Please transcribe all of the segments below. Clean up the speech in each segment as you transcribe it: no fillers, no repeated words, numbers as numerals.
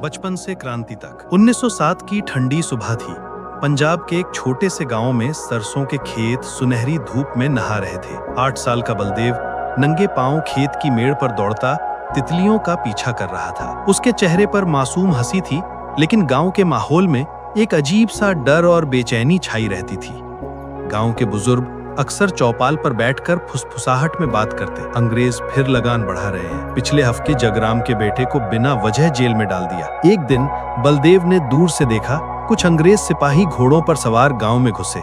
बचपन से क्रांति तक। 1907 की ठंडी सुबह थी। पंजाब के एक छोटे से गांव में सरसों के खेत सुनहरी धूप में नहा रहे थे। 8 साल का बलदेव नंगे पांव खेत की मेड़ पर दौड़ता तितलियों का पीछा कर रहा था। उसके चेहरे पर मासूम हंसी थी, लेकिन गांव के माहौल में एक अजीब सा डर और बेचैनी छाई रहती थी। गांव के बुजुर्ग अक्सर चौपाल पर बैठकर फुसफुसाहट में बात करते। अंग्रेज फिर लगान बढ़ा रहे हैं। पिछले हफ्ते जगराम के बेटे को बिना वजह जेल में डाल दिया। एक दिन बलदेव ने दूर से देखा, कुछ अंग्रेज सिपाही घोड़ों पर सवार गांव में घुसे।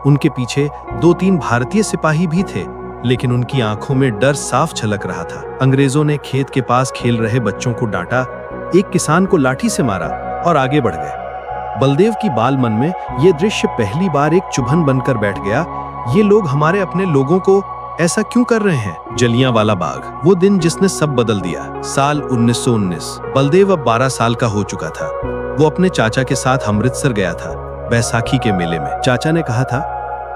उनके पीछे 2-3 भारतीय सिपाही भी थे, लेकिन उनकी आंखों में डर साफ झलक रहा था। अंग्रेजों ने खेत के पास खेल रहे बच्चों को डांटा, एक किसान को लाठी से मारा और आगे बढ़ गए। बलदेव की बाल मन में यह दृश्य पहली बार एक चुभन बनकर बैठ गया। ये लोग हमारे अपने लोगों को ऐसा क्यों कर रहे हैं? जलियांवाला बाग, वो दिन जिसने सब बदल दिया। साल 1919। बलदेव अब 12 साल का हो चुका था। वो अपने चाचा के साथ अमृतसर गया था, बैसाखी के मेले में। चाचा ने कहा था,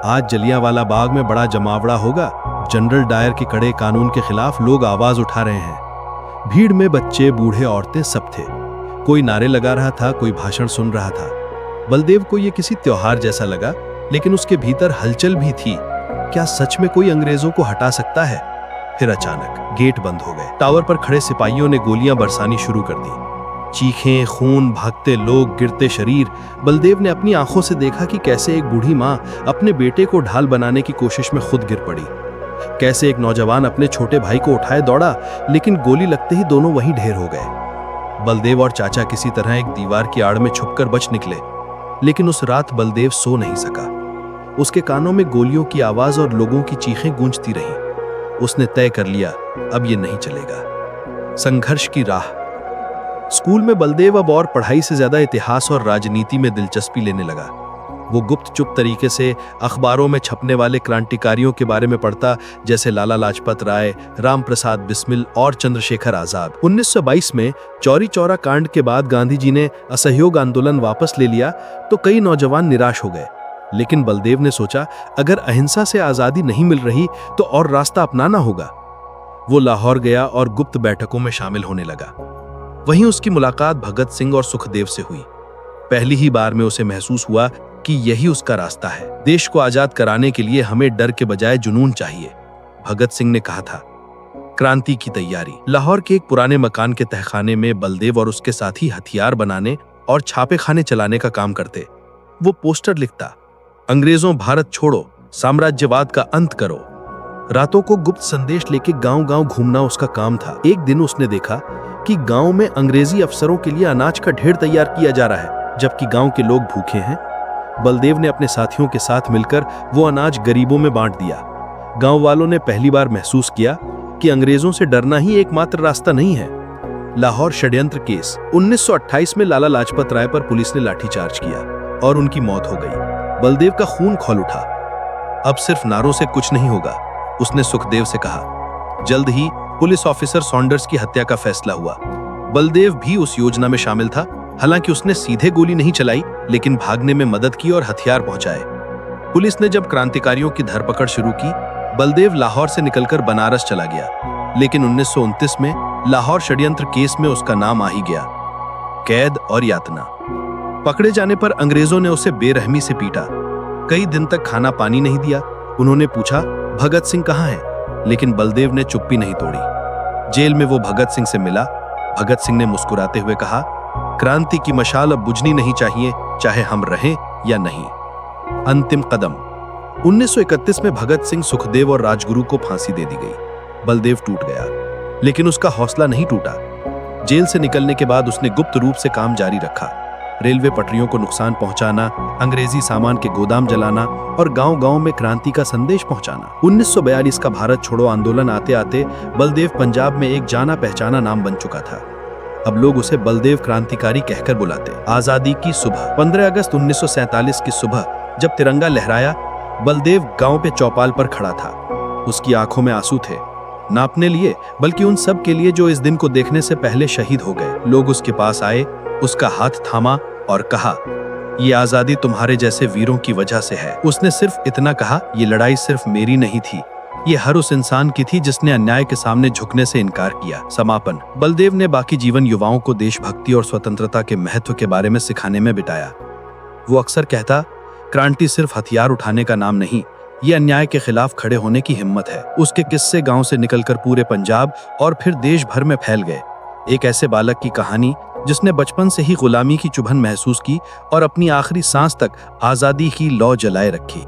आज जलियांवाला बाग में बड़ा जमावड़ा होगा। जनरल डायर के कड़े कानून के खिलाफ लोग आवाज उठा रहे हैं। भीड़ में बच्चे, बूढ़े, औरतें सब थे। कोई नारे लगा रहा था, कोई भाषण सुन रहा था। बलदेव को यह किसी त्योहार जैसा लगा, लेकिन उसके भीतर हलचल भी थी। क्या सच में कोई अंग्रेजों को हटा सकता है? फिर अचानक गेट बंद हो गए। टावर पर खड़े सिपाहियों ने गोलियां बरसानी शुरू कर दी। चीखें, खून, भागते लोग, गिरते शरीर। बलदेव ने अपनी आंखों से देखा कि कैसे एक बूढ़ी मां अपने बेटे को ढाल बनाने की कोशिश में खुद गिर पड़ी। कैसे एक नौजवान अपने छोटे भाई को उठाए दौड़ा, लेकिन गोली लगते ही दोनों वहीं ढेर हो गए। बलदेव और चाचा किसी तरह एक दीवार की आड़ में छुपकर बच निकले, लेकिन उस रात बलदेव सो नहीं सका। उसके कानों में गोलियों की आवाज और लोगों की चीखें गूंजती रहीं। उसने तय कर लिया, अब ये नहीं चलेगा। संघर्ष की राह। स्कूल में बलदेव अब और पढ़ाई से ज्यादा इतिहास और राजनीति में दिलचस्पी लेने लगा। वो गुप्त चुप तरीके से अखबारों में छपने वाले क्रांतिकारियों के बारे में पढ़ता, जैसे लाला लाजपत राय, राम प्रसाद बिस्मिल और चंद्रशेखर आजाद। 1922 में चौरी चौरा कांड के बाद गांधी जी ने असहयोग आंदोलन वापस ले लिया तो कई नौजवान निराश हो गए। लेकिन बलदेव ने सोचा, अगर अहिंसा से आजादी नहीं मिल रही तो और रास्ता अपनाना होगा। वो लाहौर गया और गुप्त बैठकों में शामिल होने लगा। वहीं उसकी मुलाकात भगत सिंह और सुखदेव से हुई। पहली ही बार में उसे महसूस हुआ कि यही उसका रास्ता है। देश को आजाद कराने के लिए हमें डर के बजाय जुनून चाहिए, भगत सिंह ने कहा था। क्रांति की तैयारी। लाहौर के एक पुराने मकान के तहखाने में बलदेव और उसके साथी हथियार बनाने और छापेखाने चलाने का काम करते। वो पोस्टर लिखता, अंग्रेजों भारत छोड़ो, साम्राज्यवाद का अंत करो। रातों को गुप्त संदेश लेके गांव-गांव घूमना उसका काम था। एक दिन उसने देखा कि गांव में अंग्रेजी अफसरों के लिए अनाज का ढेर तैयार किया जा रहा है, जबकि गांव के लोग भूखे हैं। बलदेव ने अपने साथियों के साथ मिलकर वो अनाज गरीबों में बांट दिया। गांव वालों ने पहली बार महसूस किया कि अंग्रेजों से डरना ही एकमात्र रास्ता नहीं है। लाहौर षड्यंत्र केस। 1928 में लाला लाजपत राय पर पुलिस ने लाठीचार्ज किया और उनकी मौत हो गई। बलदेव का खून खौल उठा। अब सिर्फ नारों से कुछ नहीं होगा, उसने सुखदेव से कहा। जल्द ही पुलिस ऑफिसर सॉन्डर्स की हत्या का फैसला हुआ। बलदेव भी उस योजना में शामिल था। हालांकि उसने सीधे गोली नहीं चलाई, लेकिन भागने में मदद की और हथियार पहुंचाए। पुलिस ने जब क्रांतिकारियों की धरपकड़ शुरू की, बलदेव लाहौर से निकलकर बनारस चला गया। लेकिन 1929 में लाहौर षड्यंत्र केस में उसका नाम आ ही गया। कैद और यातना। पकड़े जाने पर अंग्रेजों ने उसे बेरहमी से पीटा। कई दिन तक खाना पानी नहीं दिया। उन्होंने पूछा, भगत सिंह कहाँ है? लेकिन बलदेव ने चुप्पी नहीं तोड़ी। जेल में वो भगत सिंह से मिला। भगत सिंह ने मुस्कुराते हुए कहा, क्रांति की मशाल अब बुझनी नहीं चाहिए, चाहे हम रहें या नहीं। अंतिम कदम। 1931 में भगत सिंह, सुखदेव और राजगुरु को फांसी दे दी गई। बलदेव टूट गया, लेकिन उसका हौसला नहीं टूटा। जेल से निकलने के बाद उसने गुप्त रूप से काम जारी रखा। रेलवे पटरियों को नुकसान पहुंचाना, अंग्रेजी सामान के गोदाम जलाना और गांव-गांव में क्रांति का संदेश पहुंचाना। 1942 का भारत छोड़ो आंदोलन आते आते बलदेव पंजाब में एक जाना पहचाना नाम बन चुका था। अब लोग उसे बलदेव क्रांतिकारी कहकर बुलाते। आजादी की सुबह। 15 अगस्त 1947 की सुबह जब तिरंगा लहराया, बलदेव गांव पे चौपाल पर खड़ा था। उसकी आंखों में आंसू थे, ना अपने लिए बल्कि उन सब के लिए जो इस दिन को देखने से पहले शहीद हो गए। लोग उसके पास आए, उसका हाथ थामा और कहा, ये आजादी तुम्हारे जैसे वीरों की वजह से है। उसने सिर्फ इतना कहा, ये लड़ाई सिर्फ मेरी नहीं थी, ये हर उस इंसान की थी जिसने अन्याय के सामने झुकने से इनकार किया। समापन। बलदेव ने बाकी जीवन युवाओं को देशभक्ति और स्वतंत्रता के महत्व के बारे में सिखाने में बिताया। वो अक्सर कहता, क्रांति सिर्फ हथियार उठाने का नाम नहीं, ये अन्याय के खिलाफ खड़े होने की हिम्मत है। उसके किस्से गांव से निकलकर पूरे पंजाब और फिर देश भर में फैल गए। एक ऐसे बालक की कहानी जिसने बचपन से ही गुलामी की चुभन महसूस की और अपनी आखिरी सांस तक आजादी की लौ जलाए रखी।